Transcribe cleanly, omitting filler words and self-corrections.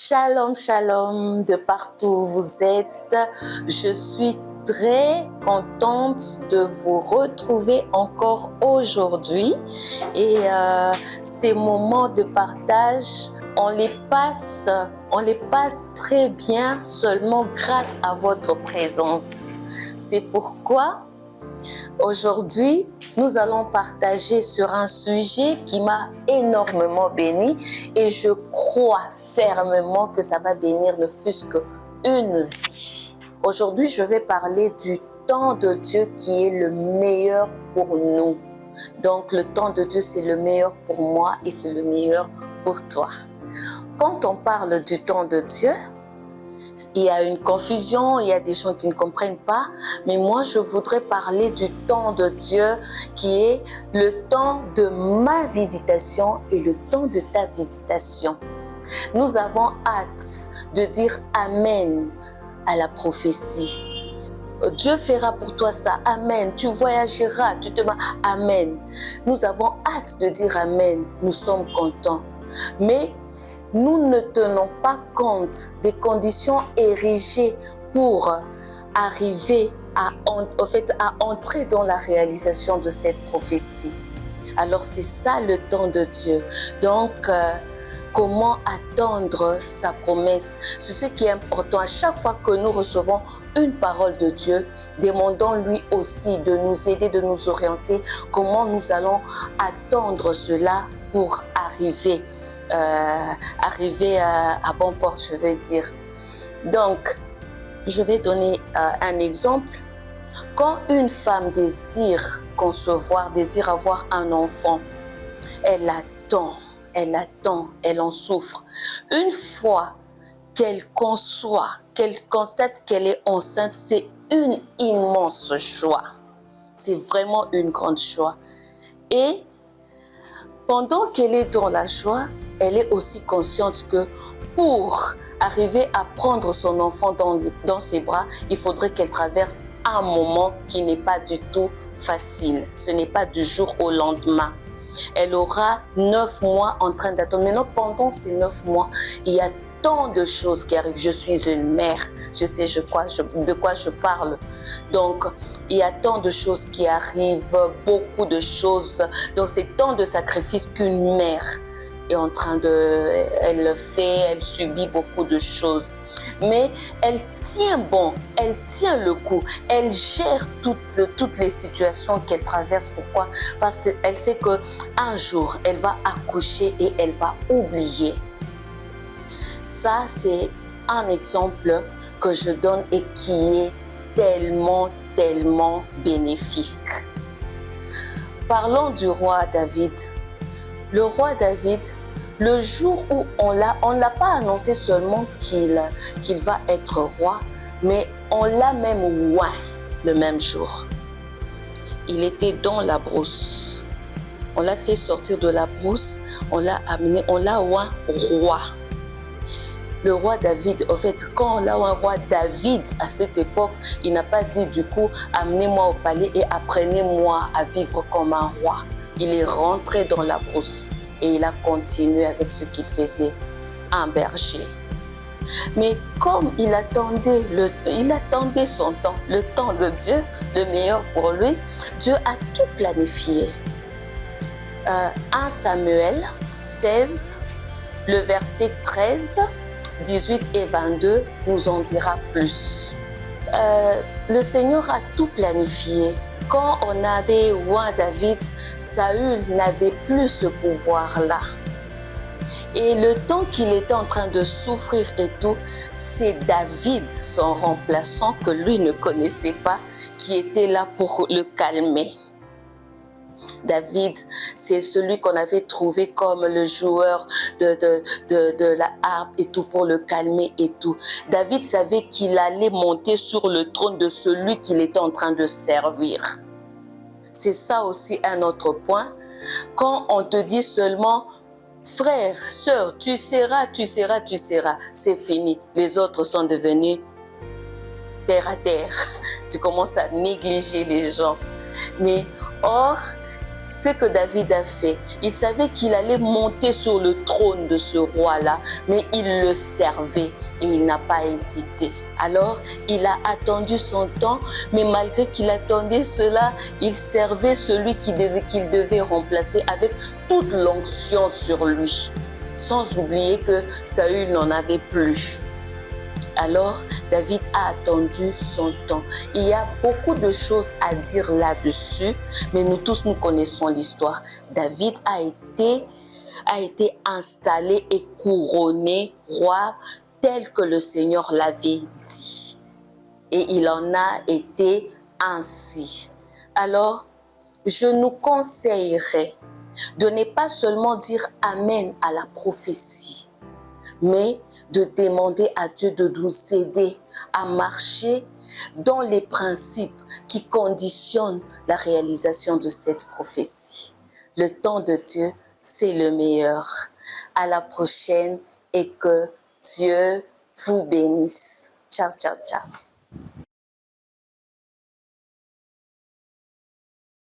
Shalom, shalom, de partout où vous êtes. Je suis très contente de vous retrouver encore aujourd'hui. Et ces moments de partage, on les passe très bien seulement grâce à votre présence. C'est pourquoi aujourd'hui, nous allons partager sur un sujet qui m'a énormément béni et je crois fermement que ça va bénir ne fût-ce qu'une vie. Aujourd'hui, je vais parler du temps de Dieu qui est le meilleur pour nous. Donc, le temps de Dieu, c'est le meilleur pour moi et c'est le meilleur pour toi. Quand on parle du temps de Dieu, il y a une confusion, il y a des gens qui ne comprennent pas, mais moi je voudrais parler du temps de Dieu qui est le temps de ma visitation et le temps de ta visitation. Nous avons hâte de dire Amen à la prophétie. Dieu fera pour toi ça, Amen. Tu voyageras, tu te vas, Amen. Nous avons hâte de dire Amen, nous sommes contents. Mais nous ne tenons pas compte des conditions érigées pour arriver à entrer dans la réalisation de cette prophétie. Alors c'est ça le temps de Dieu. Donc, comment attendre sa promesse? C'est ce qui est important. À chaque fois que nous recevons une parole de Dieu, demandons-lui aussi de nous aider, de nous orienter. Comment nous allons attendre cela pour arriver à bon port, je vais dire. Donc, je vais donner un exemple. Quand une femme désire concevoir, désire avoir un enfant, elle attend, elle en souffre. Une fois qu'elle conçoit, qu'elle constate qu'elle est enceinte, c'est une immense joie. C'est vraiment une grande joie. Et pendant qu'elle est dans la joie, elle est aussi consciente que pour arriver à prendre son enfant dans ses bras, il faudrait qu'elle traverse un moment qui n'est pas du tout facile. Ce n'est pas du jour au lendemain. Elle aura 9 mois en train d'attendre. Maintenant, pendant ces 9 mois, il y a tant de choses qui arrivent. Je suis une mère, je sais de quoi je parle. Donc, il y a tant de choses qui arrivent, beaucoup de choses. Donc, c'est tant de sacrifices qu'une mère est en train de... Elle subit beaucoup de choses. Mais elle tient bon, elle tient le coup. Elle gère toutes les situations qu'elle traverse. Pourquoi? Parce qu'elle sait qu'un jour, elle va accoucher et elle va oublier. Ça, c'est un exemple que je donne et qui est tellement, tellement bénéfique. Parlons du roi David. Le roi David, le jour où on ne l'a pas annoncé seulement qu'il va être roi, mais on l'a même oint le même jour. Il était dans la brousse. On l'a fait sortir de la brousse, on l'a amené, on l'a oint roi. Le roi David, en fait, quand on l'a un roi David à cette époque, il n'a pas dit du coup, amenez-moi au palais et apprenez-moi à vivre comme un roi. Il est rentré dans la brousse et il a continué avec ce qu'il faisait, un berger. Mais comme il attendait son temps, le temps de Dieu, le meilleur pour lui, Dieu a tout planifié. 1 Samuel 16, le verset 13, 18 et 22 nous en dira plus. Le Seigneur a tout planifié. Quand on avait oint David, Saül n'avait plus ce pouvoir-là. Et le temps qu'il était en train de souffrir et tout, c'est David, son remplaçant, que lui ne connaissait pas, qui était là pour le calmer. David, c'est celui qu'on avait trouvé comme le joueur de la harpe et tout pour le calmer et tout. David savait qu'il allait monter sur le trône de celui qu'il était en train de servir. C'est ça aussi un autre point. Quand on te dit seulement frère, sœur, tu seras, c'est fini. Les autres sont devenus terre à terre. Tu commences à négliger les gens. Mais or, ce que David a fait. Il savait qu'il allait monter sur le trône de ce roi-là, mais il le servait et il n'a pas hésité. Alors, il a attendu son temps, mais malgré qu'il attendait cela, il servait celui qu'il devait remplacer avec toute l'onction sur lui, sans oublier que Saül n'en avait plus. Alors, David a attendu son temps. Il y a beaucoup de choses à dire là-dessus, mais nous tous, nous connaissons l'histoire. David a été installé et couronné roi tel que le Seigneur l'avait dit. Et il en a été ainsi. Alors, je nous conseillerais de ne pas seulement dire Amen à la prophétie, mais de demander à Dieu de nous aider à marcher dans les principes qui conditionnent la réalisation de cette prophétie. Le temps de Dieu, c'est le meilleur. À la prochaine et que Dieu vous bénisse. Ciao, ciao, ciao.